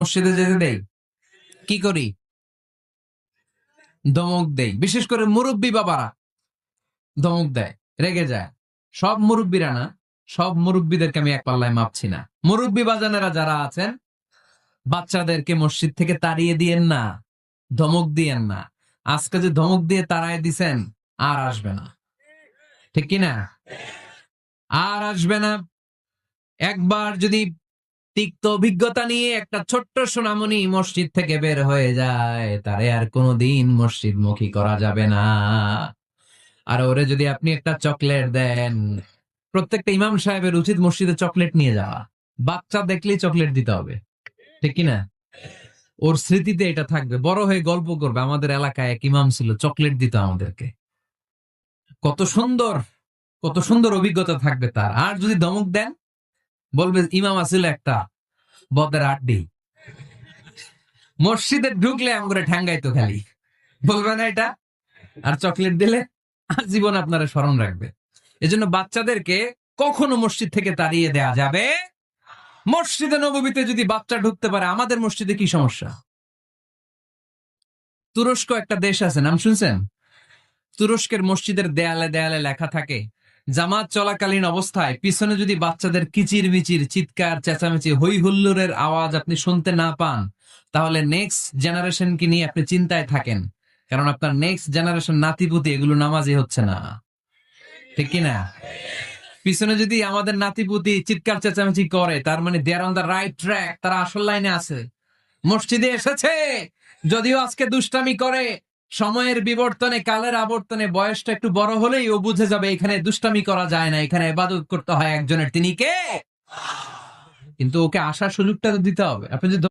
মসজিদে যেতে দেই, কি করি? ধমক দেই। বিশেষ করে মুরব্বী বাবারা ধমক দেয়, রেগে যায়। সব মুরব্বীরা না, সব মুরব্বীদেরকে আমি এক পাল্লায় মাপছি না। মুরব্বী বাজানেরা যারা আছেন, বাচ্চাদেরকে মসজিদ থেকে তাড়িয়ে দিয়েন না, ধমক দিয়েন না। আজকে যে ধমক দিয়ে তাড়ায় দিছেন, আর আসবে না, ঠিক কিনা? আর আসবে না। একবার যদি তিক্ত অভিজ্ঞতা নিয়ে একটা ছোট্ট সোনামণি মসজিদ থেকে বের হয়ে যায়, তারে আর কোনোদিন মসজিদ মুখী করা যাবে না। আর ওরে যদি আপনি একটা চকলেট দেন, প্রত্যেকটা ইমাম সাহেবের উচিত মসজিদে চকলেট নিয়ে যাওয়া। বাচ্চা দেখলেই চকলেট দিতে হবে, ঠিক কিনা? ওর স্মৃতিতে এটা থাকবে, বড় হয়ে গল্প করবে আমাদের এলাকায় এক ইমাম ছিল, চকলেট দিত আমাদেরকে। কত সুন্দর, কত সুন্দর অভিজ্ঞতা থাকবে তার। আর যদি ধমক দেন, বলবে ইমাম আছিল একটা বদের আড্ডি, মসজিদে ঢুকলে আমগরে ঠ্যাঙ্গাইতো খালি, বলবে না এটা? আর চকলেট দিলে জীবন আপনারা স্মরণ রাখবে। এজন্য বাচ্চাদেরকে কখনো মসজিদ থেকে তাড়িয়ে দেয়া যাবে। মসজিদে নববীতে যদি বাচ্চা ঢুকতে পারে, আমাদের মসজিদে কি সমস্যা? তুরস্ক একটা দেশ আছে, নাম শুনছেন? তুরস্কের মসজিদের দেয়ালে দেয়ালে লেখা থাকে, জামাত চলাকালীন অবস্থায় পিছনে যদি বাচ্চাদের কিচির মিচির, চিৎকার, চেঁচামেচি, হই হুল্লোড়ের আওয়াজ আপনি শুনতে না পান, তাহলে নেক্সট জেনারেশনকে নিয়ে আপনি চিন্তায় থাকেন। কারণ আপনার নেক্সট জেনারেশন নাতিপুতি এগুলো নামাজি হচ্ছে না, ঠিক কিনা? পিছনে যদি আমাদের নাতিপুতি চিৎকার চেঁচামেচি করে, তার মানে দে আর অন দ্য রাইট ট্র্যাক, তারা আসল লাইনে আছে, মসজিদে এসেছে। যদিও আজকে দুষ্টামি করে, সময়ের বিবর্তনে, কালের আবর্তনে বয়সটা একটু বড় হলেই ও বুঝে যাবে এখানে দুষ্টামি করা যায় না, এখানে ইবাদত করতে হয় একজনের, তিনি কে? কিন্তু ওকে আসার সুযোগটা তো দিতে হবে। আপনি যদি